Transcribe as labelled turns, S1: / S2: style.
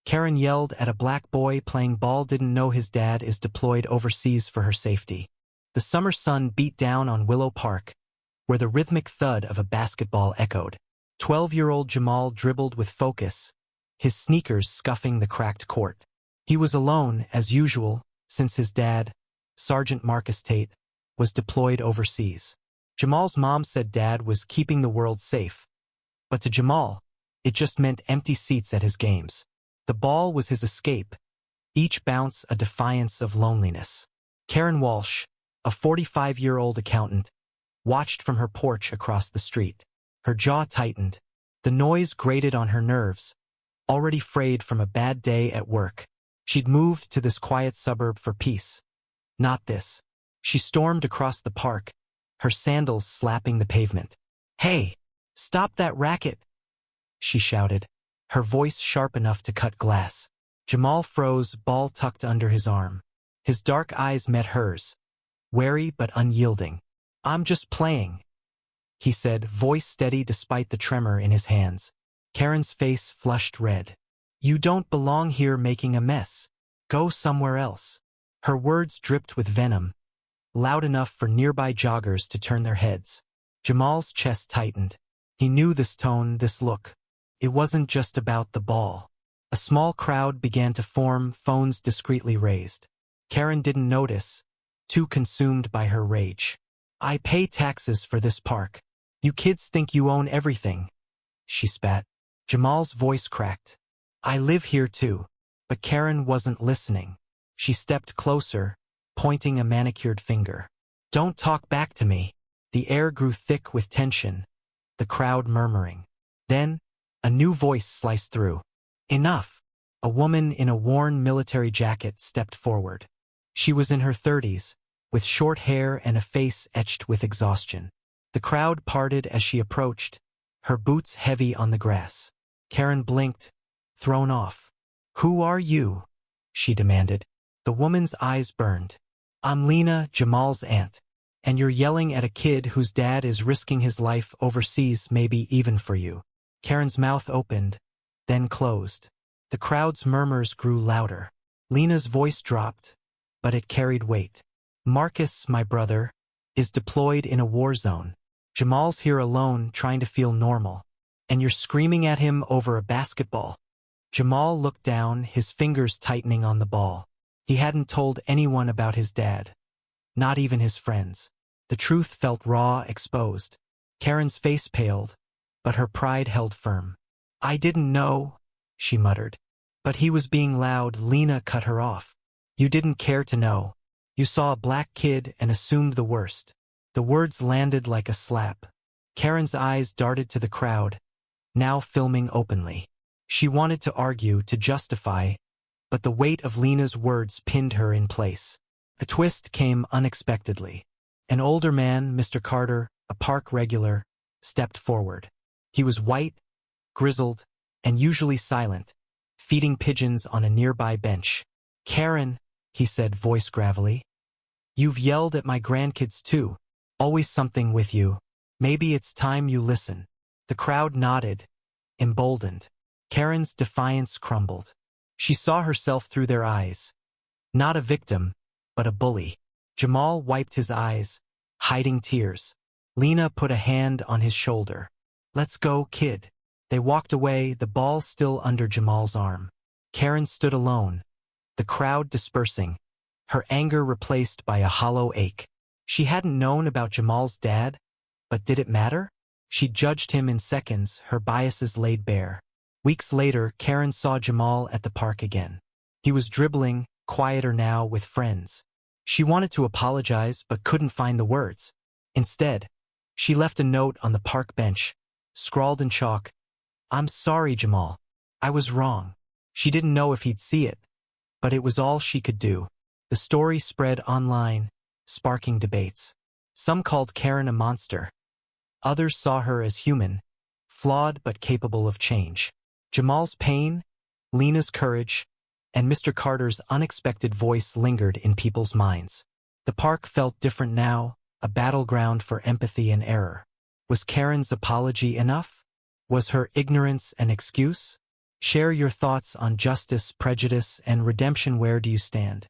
S1: Karen yelled at a black boy playing ball didn't know his dad is deployed overseas for her safety. The summer sun beat down on Willow Park, where the rhythmic thud of a basketball echoed. 12-year-old Jamal dribbled with focus, his sneakers scuffing the cracked court. He was alone, as usual, since his dad, Sergeant Marcus Tate, was deployed overseas. Jamal's mom said Dad was keeping the world safe. But to Jamal, it just meant empty seats at his games. The ball was his escape, each bounce a defiance of loneliness. Karen Walsh, a 45-year-old accountant, watched from her porch across the street. Her jaw tightened. The noise grated on her nerves, already frayed from a bad day at work. She'd moved to this quiet suburb for peace. Not this. She stormed across the park, her sandals slapping the pavement. "Hey, stop that racket!" she shouted, her voice sharp enough to cut glass. Jamal froze, ball tucked under his arm. His dark eyes met hers, wary but unyielding. "I'm just playing," he said, voice steady despite the tremor in his hands. Karen's face flushed red. "You don't belong here making a mess. Go somewhere else." Her words dripped with venom, loud enough for nearby joggers to turn their heads. Jamal's chest tightened. He knew this tone, this look. It wasn't just about the ball. A small crowd began to form, phones discreetly raised. Karen didn't notice, too consumed by her rage. "I pay taxes for this park. You kids think you own everything," she spat. Jamal's voice cracked. "I live here too." But Karen wasn't listening. She stepped closer, pointing a manicured finger. "Don't talk back to me." The air grew thick with tension, the crowd murmuring. Then, a new voice sliced through. "Enough!" A woman in a worn military jacket stepped forward. She was in her 30s, with short hair and a face etched with exhaustion. The crowd parted as she approached, her boots heavy on the grass. Karen blinked, thrown off. "Who are you?" she demanded. The woman's eyes burned. "I'm Lena, Jamal's aunt. And you're yelling at a kid whose dad is risking his life overseas, maybe even for you." Karen's mouth opened, then closed. The crowd's murmurs grew louder. Lena's voice dropped, but it carried weight. "Marcus, my brother, is deployed in a war zone. Jamal's here alone, trying to feel normal. And you're screaming at him over a basketball." Jamal looked down, his fingers tightening on the ball. He hadn't told anyone about his dad, not even his friends. The truth felt raw, exposed. Karen's face paled, but her pride held firm. "I didn't know," she muttered. "But he was being loud." Lena cut her off. "You didn't care to know. You saw a black kid and assumed the worst." The words landed like a slap. Karen's eyes darted to the crowd, now filming openly. She wanted to argue, to justify, but the weight of Lena's words pinned her in place. A twist came unexpectedly. An older man, Mr. Carter, a park regular, stepped forward. He was white, grizzled, and usually silent, feeding pigeons on a nearby bench. "Karen," he said, voice gravelly, "you've yelled at my grandkids too. Always something with you. Maybe it's time you listen." The crowd nodded, emboldened. Karen's defiance crumbled. She saw herself through their eyes. Not a victim, but a bully. Jamal wiped his eyes, hiding tears. Lena put a hand on his shoulder. "Let's go, kid." They walked away, the ball still under Jamal's arm. Karen stood alone, the crowd dispersing, her anger replaced by a hollow ache. She hadn't known about Jamal's dad, but did it matter? She judged him in seconds, her biases laid bare. Weeks later, Karen saw Jamal at the park again. He was dribbling, quieter now, with friends. She wanted to apologize but couldn't find the words. Instead, she left a note on the park bench, scrawled in chalk, "I'm sorry, Jamal. I was wrong." She didn't know if he'd see it, but it was all she could do. The story spread online, sparking debates. Some called Karen a monster. Others saw her as human, flawed but capable of change. Jamal's pain, Lena's courage, and Mr. Carter's unexpected voice lingered in people's minds. The park felt different now, a battleground for empathy and error. Was Karen's apology enough? Was her ignorance an excuse? Share your thoughts on justice, prejudice, and redemption. Where do you stand?